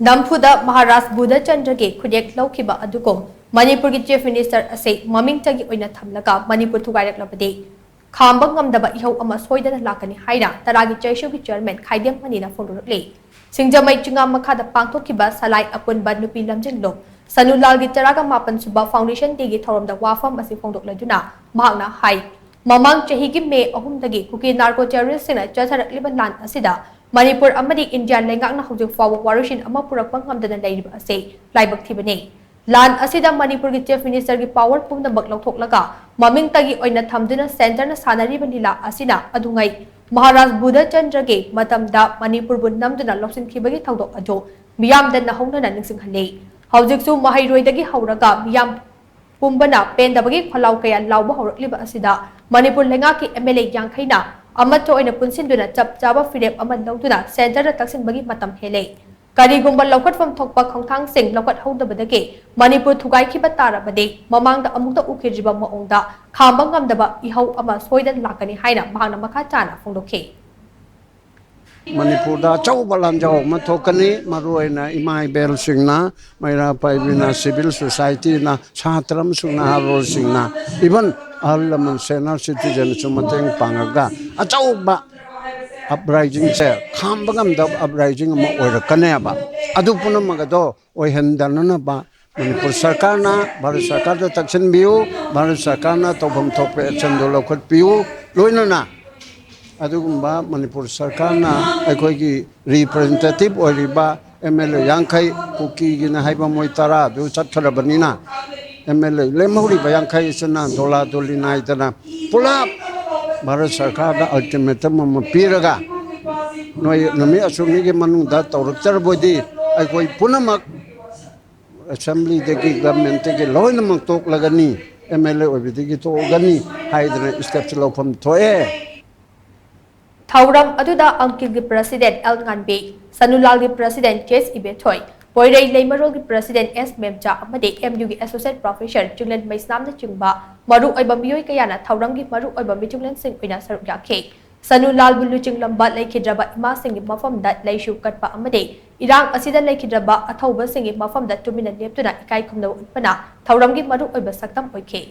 NAMPHU MAHARAJ BODHACHANDRA ki KHUTYEK LOUKHIBA ADUGUM Manipur ki Chief Minister ase MAMINGTAGI OINA THAMLAGA Manipur Thugairaklabadi Khamba Ngamdaba Ihou ama Shoidana Lakkani HAINA taragi CHEISU ki Chairman KHAIDEM manina PHONGDORAKLI Singjamai chungam makhada pangthokhiba salai apunba nupi lamjinglok Sanulal gi taraga mapan suba foundation degi thoramda wafam asi phongdokladuna mahakna hai Mamang chahi gi May 3 dagi kuki narco terrorist sina chatharakliba lan asida Manipur amadi India lengakna hojik fawa warishin ama purakpa ngamdana leiriba ase laibak thibani lan asida Manipur gi Chief Minister gi power pumnamak lauthoklaga mamingtagi oina thamduna center na sanariba nila asina adungai MAHARAJ BODHACHANDRA gi matamda Manipur bu namduna loksinkhibagi thaudok ado miyamda nahawnana ningsinghale hojiksu mahairoidagi hauraga miyam pumbana pendabagi khalau kaya lauba haurakliba asida Manipur lengaki MLA yangkhaina Amato oina punsinduna chap chaba firep aman lauduna center da taksin bagi matam hele karigumba laukat fam thokpa khongthang sing laukat haudabadagi Manipur Thugairaklabadi tarabadi mamangda amukta ukhijiba maongda Khamba Ngamdaba Ihou ama Shoidana Lakkani HAINA mahangna makha chana phongdokhe Manipur da chauba lanjau mathokani maruaina imai bel singna maira paibina civil society na chatram sungna harol singna even all senior citizen sumateng pangaga achauba uprising se Khamba Ngamdaba uprising ma oirakane ba adu punamagado oihandanana ba Manipur sarkarna Bharat sarkar da taksin biu Bharat sarkarna tobam thokpe action do lokhat piu loinana adugumba Manipur sarkarna aikoigi representative oriba MLA yankai kuki gina haiba moitara du chattharabanina MLA lemhuri bayangkai sana dola dolina itana pulap Bharat sarkar da ultimatum mapiraga noi nami asumi ge manungda tawrakchar bodi aikoi punamak assembly degi government degi loinamak tok lagani MLA obidigi to gani haidana steps lofam thoe Thauram aduda Angkil gi President L Nganbe Sanulal gi President CHEISU Ibethoi Poirei Leimarol gi President S Memcha amade MU gi Associate Professor Chunglen Maisnamna chungba maru oiba miyoi kayana thauram gi maru oiba michunglen sing oina saruk yakhe Sanulal bulu chinglambat laikhidraba ima sing gi mafamda leishu katpa amade irang asida laikhidraba athauba sing gi mafamda tumina leptuna ikai khumna utpana thauram gi maru oiba saktam oikhe